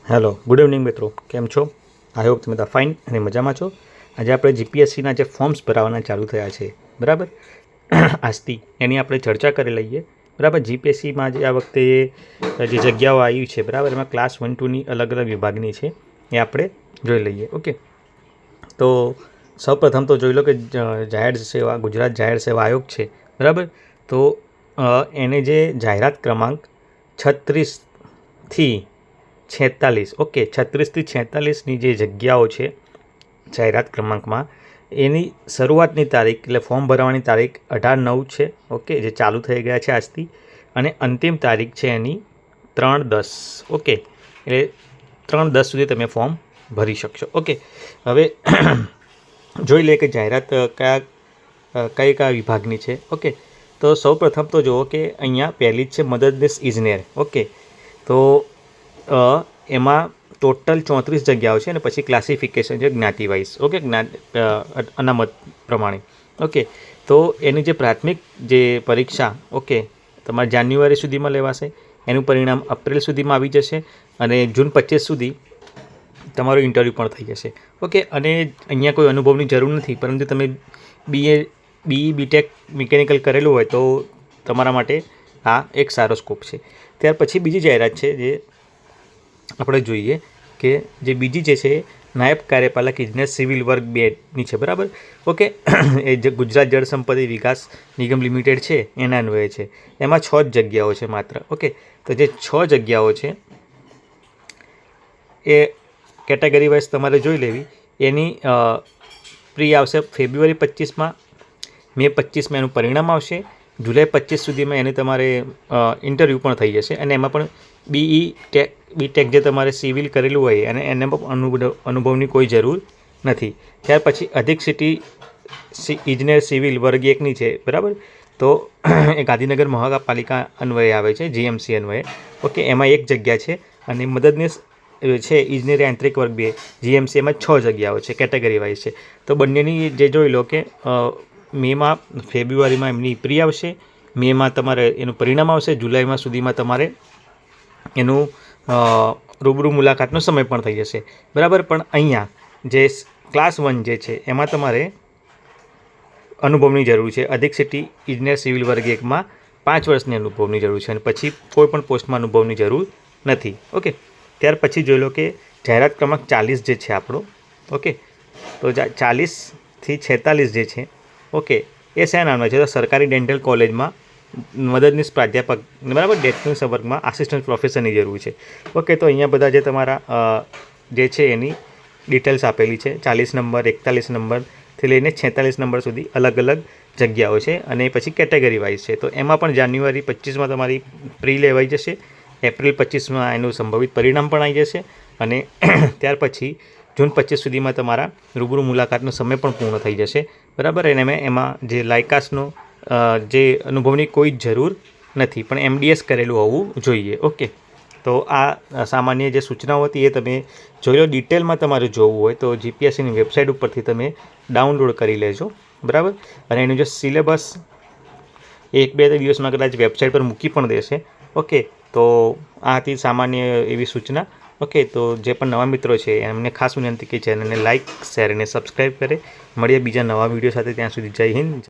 Hello, good evening મિત્રો, કેમ છો? આઈ હોપ તમે બધા ફાઇન અને મજામાં છો. આજે આપણે જીપીએસસીના જે ફોર્મ્સ ભરાવાના ચાલુ થયા છે, બરાબર, આજથી એની આપણે ચર્ચા કરી લઈએ. બરાબર, જીપીએસસીમાં જે આ વખતે જે જગ્યાઓ આવી છે, બરાબર, એમાં ક્લાસ 1 2ની અલગ અલગ વિભાગની છે, એ આપણે જોઈ લઈએ. ઓકે, તો સૌપ્રથમ તો જોઈ લો કે ગુજરાત જાહેર સેવા આયોગ છે, બરાબર. તો એને જે જાહેરાત ક્રમાંક 36થી 46, ઓકે, 36થી 46ની જે જગ્યાઓ છે જાહેરાત ક્રમાંકમાં, એની શરૂઆતની તારીખ એટલે ફોર્મ ભરવાની તારીખ 18/9 છે, ઓકે, જે ચાલુ થઈ ગયા છે આજથી, અને અંતિમ તારીખ છે એની 3/10, ઓકે, એટલે 3/10 સુધી તમે ફોર્મ ભરી શકશો. ઓકે, હવે જોઈ લે કે જાહેરાત કયા વિભાગની છે. ઓકે, તો સૌપ્રથમ તો જુઓ કે અહીંયા પહેલી જ છે મદદનીશ ઇજનેર. ઓકે, તો એમાં ટોટલ 34 જગ્યાઓ છે અને પછી ક્લાસિફિકેશન છે જ્ઞાતિ વાઇઝ. ઓકે, અનામત પ્રમાણે. ઓકે, તો એની જે પ્રાથમિક જે પરીક્ષા, ઓકે, તમારે જાન્યુઆરી સુધીમાં લેવાશે, એનું પરિણામ એપ્રિલ સુધીમાં આવી જશે અને જૂન 25 સુધી તમારું ઇન્ટરવ્યૂ પણ થઈ જશે. ઓકે, અને અહીંયા કોઈ અનુભવની જરૂર નથી, પરંતુ તમે બીટેક મિકેનિકલ કરેલું હોય તો તમારા માટે આ એક સારો સ્કોપ છે. ત્યાર પછી બીજી જાહેરાત છે જે આપણે જોઈએ કે જે બીજી જે છે નાયબ કાર્યપાલક ઇજનેર સિવિલ વર્ગ 2ની છે, બરાબર. ઓકે, એ જે ગુજરાત જળ સંપત્તિ વિકાસ નિગમ લિમિટેડ છે એના અન્વયે છે. એમાં 6 જ જગ્યાઓ છે માત્ર. ઓકે, તો જે 6 જગ્યાઓ છે એ કેટેગરી વાઇઝ તમારે જોઈ લેવી. એની પ્રી આવશે ફેબ્રુઆરી 25માં, મે 25માં એનું પરિણામ આવશે, જુલાઈ 25 સુધીમાં એની તમારે ઇન્ટરવ્યૂ પણ થઈ જશે, અને એમાં પણ બીટેક જે તમારે સિવિલ કરેલું હોય અને એને પણ અનુભવની કોઈ જરૂર નથી. ત્યાર પછી અધિક સિટી ઇજનેર સિવિલ વર્ગ 1ની છે, બરાબર. તો એ ગાંધીનગર મહાનગરપાલિકા અન્વયે આવે છે, જીએમસી અન્વયે. ઓકે, એમાં 1 જગ્યા છે, અને મદદનીશ છે ઇજનેર યાંત્રિક વર્ગ 2 જીએમસી, એમાં 6 જગ્યાઓ છે, કેટેગરી વાઇઝ છે. તો બંનેની જે જોઈ લો કે ફેબ્રુઆરીમાં એમની પ્રી આવશે, મેમાં તમારે એનું પરિણામ આવશે, જુલાઈમાં સુધીમાં તમારે એનું રૂબરૂ મુલાકાતનો સમય પણ થઈ જશે, બરાબર. પણ અહીંયા જે ક્લાસ 1 જે છે એમાં તમારે અનુભવની જરૂર છે. અધિક સિટી ઇજનેર સિવિલ વર્ગ 1માં 5 વર્ષની અનુભવની જરૂર છે, અને પછી કોઈ પણ પોસ્ટમાં અનુભવની જરૂર નથી. ઓકે, ત્યાર પછી જોઈ લો કે જાહેરાત ક્રમાંક 40 જે છે આપણો. ઓકે, તો 40થી 46 જે છે, ઓકે, એ શેના નામના છે? તો સરકારી ડેન્ટલ કોલેજમાં મદદનીશ પ્રાધ્યાપક, બરાબર, ટેકનિકલ વર્ગમાં આસિસ્ટન્ટ પ્રોફેસરની જરૂર છે. ઓકે, તો અહીંયા બધા જે તમારા જે છે એની ડિટેલ્સ આપેલી છે. 40 નંબર, 41 નંબરથી લઈને 46 નંબર સુધી અલગ અલગ જગ્યાઓ છે, અને પછી કેટેગરી વાઇઝ છે. તો એમાં પણ જાન્યુઆરી 25માં તમારી પ્રી લેવાઈ જશે, એપ્રિલ 25માં એનું સંભવિત પરિણામ પણ આવી જશે, અને ત્યાર પછી જૂન 25 સુધીમાં તમારા રૂબરૂ મુલાકાતનો સમય પણ પૂર્ણ થઈ જશે, બરાબર. અને એમાં જે લાયકાતનો જે અનુભવની કોઈ જ જરૂર નથી, પણ એમડીએસ કરેલું હોવું જોઈએ. ઓકે, તો આ સામાન્ય જે સૂચનાઓ હતી એ તમે જોઈ લો. ડિટેલમાં તમારે જોવું હોય તો જીપીએસસીની વેબસાઇટ ઉપરથી તમે ડાઉનલોડ કરી લેજો, બરાબર. અને એનું જે સિલેબસ 1-2 દિવસમાં કદાચ વેબસાઇટ પર મૂકી પણ દેશે. ઓકે, તો આ હતી સામાન્ય એવી સૂચના. ઓકે, તો જે પણ નવા મિત્રો છે એમને ખાસ વિનંતી કે ચેનલને લાઇક, શેર અને સબસ્ક્રાઈબ કરે. મળીએ બીજા નવા વિડીયો સાથે. ત્યાં સુધી જય હિન્દ.